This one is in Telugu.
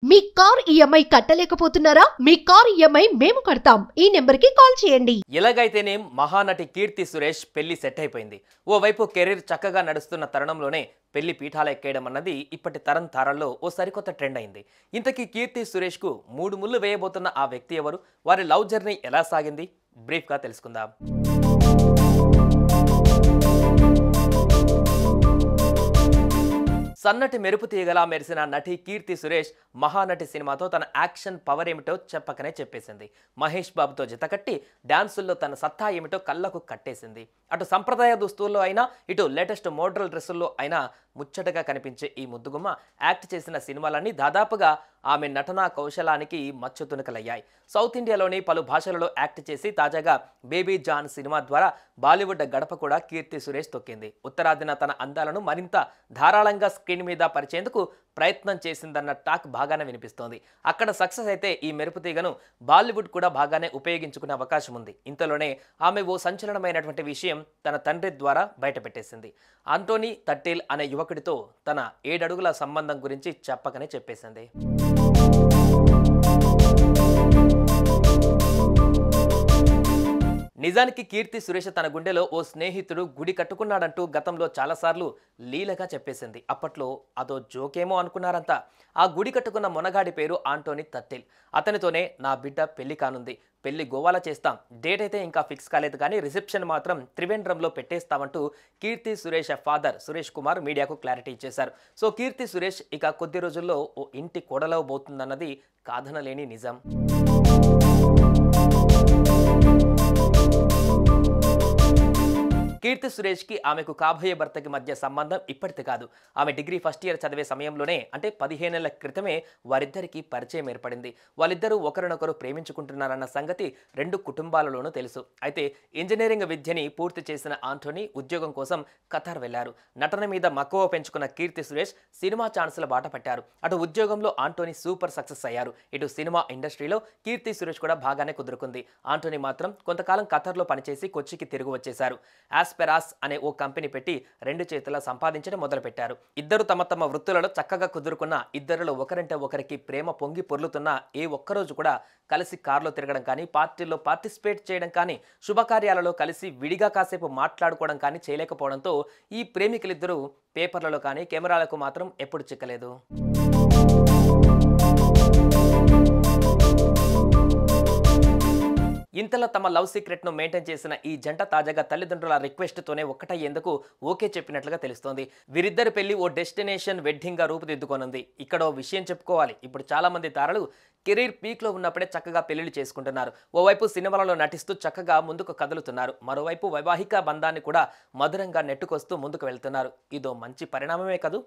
మీ కార్ ఈఎంఐ కట్టలేకపోతున్నారా? మీ కార్ ఈఎంఐ మేము కడతాం. ఈ నెంబర్కి కాల్ చేయండి. ఎలాగైతేనే మహానటి కీర్తి సురేష్ పెళ్లి సెట్ అయిపోయింది. ఓవైపు కెరీర్ చక్కగా నడుస్తున్న తరుణంలోనే పెళ్లి పీఠాలు ఎక్కేయడం అన్నది ఇప్పటి తరం తారల్లో ఓ సరికొత్త ట్రెండ్ అయింది. ఇంతకీ కీర్తి సురేష్ కు 3 ముళ్ళు వేయబోతున్న ఆ వ్యక్తి ఎవరు? వారి లవ్ జర్నీ ఎలా సాగింది? బ్రీఫ్ గా తెలుసుకుందాం. సన్నటి మెరుపు తీగలా మెరిసిన నటి కీర్తి సురేష్ మహానటి సినిమాతో తన యాక్షన్ పవర్ ఏమిటో చెప్పకనే చెప్పేసింది. మహేష్ బాబుతో జతకట్టి డాన్సుల్లో తన సత్తా ఏమిటో కళ్ళకు కట్టేసింది. అటు సంప్రదాయ దుస్తుల్లో అయినా ఇటు లేటెస్ట్ మోడల్ డ్రెస్సుల్లో అయినా ముచ్చటగా కనిపించే ఈ ముద్దుగుమ్మ యాక్ట్ చేసిన సినిమాలన్నీ దాదాపుగా ఆమె నటనా కౌశలానికి మచ్చుతునకలయ్యాయి. సౌత్ ఇండియాలోని పలు భాషలలో యాక్ట్ చేసి తాజాగా బేబీ జాన్ సినిమా ద్వారా బాలీవుడ్ గడప కూడా కీర్తి సురేష్ తొక్కింది. ఉత్తరాదిన తన అందాలను మరింత ధారాళంగా స్క్రీన్ మీద పరిచేందుకు ప్రయత్నం చేసిందన్న టాక్ బాగానే వినిపిస్తోంది. అక్కడ సక్సెస్ అయితే ఈ మెరుపు తీగను బాలీవుడ్ కూడా బాగానే ఉపయోగించుకునే అవకాశం ఉంది. ఇంతలోనే ఆమె ఓ సంచలనమైనటువంటి విషయం తన తండ్రి ద్వారా బయటపెట్టేసింది. ఆంటోనీ తట్టేల్ అనే యువకుడితో తన 7 అడుగుల సంబంధం గురించి చెప్పకనే చెప్పేసింది. నిజానికి కీర్తి సురేష్ తన గుండెలో ఓ స్నేహితుడు గుడి కట్టుకున్నాడంటూ గతంలో చాలాసార్లు లీలగా చెప్పేసింది. అప్పట్లో అదో జోకేమో అనుకున్నారంతా. ఆ గుడి కట్టుకున్న మొనగాడి పేరు ఆంటోనీ తట్టేల్. అతనితోనే నా బిడ్డ పెళ్లి కానుంది, పెళ్లి గోవాలో చేస్తాం, డేట్ అయితే ఇంకా ఫిక్స్ కాలేదు కానీ రిసెప్షన్ మాత్రం త్రివేంద్రంలో పెట్టేస్తామంటూ కీర్తి సురేష్ ఫాదర్ సురేష్ కుమార్ మీడియాకు క్లారిటీ ఇచ్చేశారు. సో కీర్తి సురేష్ ఇక కొద్ది రోజుల్లో ఓ ఇంటి కోడలవబోతుందన్నది కాదనలేని నిజం. కీర్తి సురేష్ కి ఆమెకు కాబోయే భర్తకి మధ్య సంబంధం ఇప్పటిది కాదు. ఆమె డిగ్రీ ఫస్ట్ ఇయర్ చదివే సమయంలోనే అంటే 15 ఏళ్ల క్రితమే వారిద్దరికి పరిచయం ఏర్పడింది. వాళ్ళిద్దరూ ఒకరినొకరు ప్రేమించుకుంటున్నారన్న సంగతి 2 కుటుంబాలలోనూ తెలుసు. అయితే ఇంజనీరింగ్ విద్యని పూర్తి చేసిన ఆంటోనీ ఉద్యోగం కోసం ఖతార్ వెళ్లారు. నటన మీద మక్కువ పెంచుకున్న కీర్తి సురేష్ సినిమా ఛాన్సుల బాట పట్టారు. అటు ఉద్యోగంలో ఆంటోనీ సూపర్ సక్సెస్ అయ్యారు. ఇటు సినిమా ఇండస్ట్రీలో కీర్తి సురేష్ కూడా బాగానే కుదురుకుంది. ఆంటోనీ మాత్రం కొంతకాలం ఖతార్లో పనిచేసి కొచ్చికి తిరిగి వచ్చేశారు. ఆస్పెరాస్ అనే ఓ కంపెనీ పెట్టి 2 చేతుల సంపాదించడం మొదలుపెట్టారు. ఇద్దరు తమ తమ వృత్తులలో చక్కగా కుదురుకున్న ఇద్దరిలో ఒకరంటే ఒకరికి ప్రేమ పొంగి పొర్లుతున్న ఏ ఒక్కరోజు కూడా కలిసి కారులో తిరగడం కానీ, పార్టీల్లో పార్టిసిపేట్ చేయడం కానీ, శుభకార్యాలలో కలిసి విడిగా కాసేపు మాట్లాడుకోవడం కానీ చేయలేకపోవడంతో ఈ ప్రేమికులిద్దరూ పేపర్లలో కానీ కెమెరాలకు మాత్రం ఎప్పుడు చిక్కలేదు. ఇంతలో తమ లవ్ సీక్రెట్ ను మెయింటైన్ చేసిన ఈ జంట తాజాగా తల్లిదండ్రుల రిక్వెస్ట్ తోనే ఒక్కటయ్యేందుకు ఓకే చెప్పినట్లుగా తెలుస్తోంది. వీరిద్దరి పెళ్లి ఓ డెస్టినేషన్ వెడ్డింగ్ గా రూపుదిద్దుకోనుంది. ఇక్కడ ఓ విషయం చెప్పుకోవాలి. ఇప్పుడు చాలా మంది తారలు కెరీర్ పీక్ లో ఉన్నప్పుడే చక్కగా పెళ్లిళ్ళు చేసుకుంటున్నారు. ఓవైపు సినిమాలలో నటిస్తూ చక్కగా ముందుకు కదులుతున్నారు. మరోవైపు వైవాహిక బంధాన్ని కూడా మధురంగా నెట్టుకొస్తూ ముందుకు వెళ్తున్నారు. ఇదో మంచి పరిణామమే కదూ.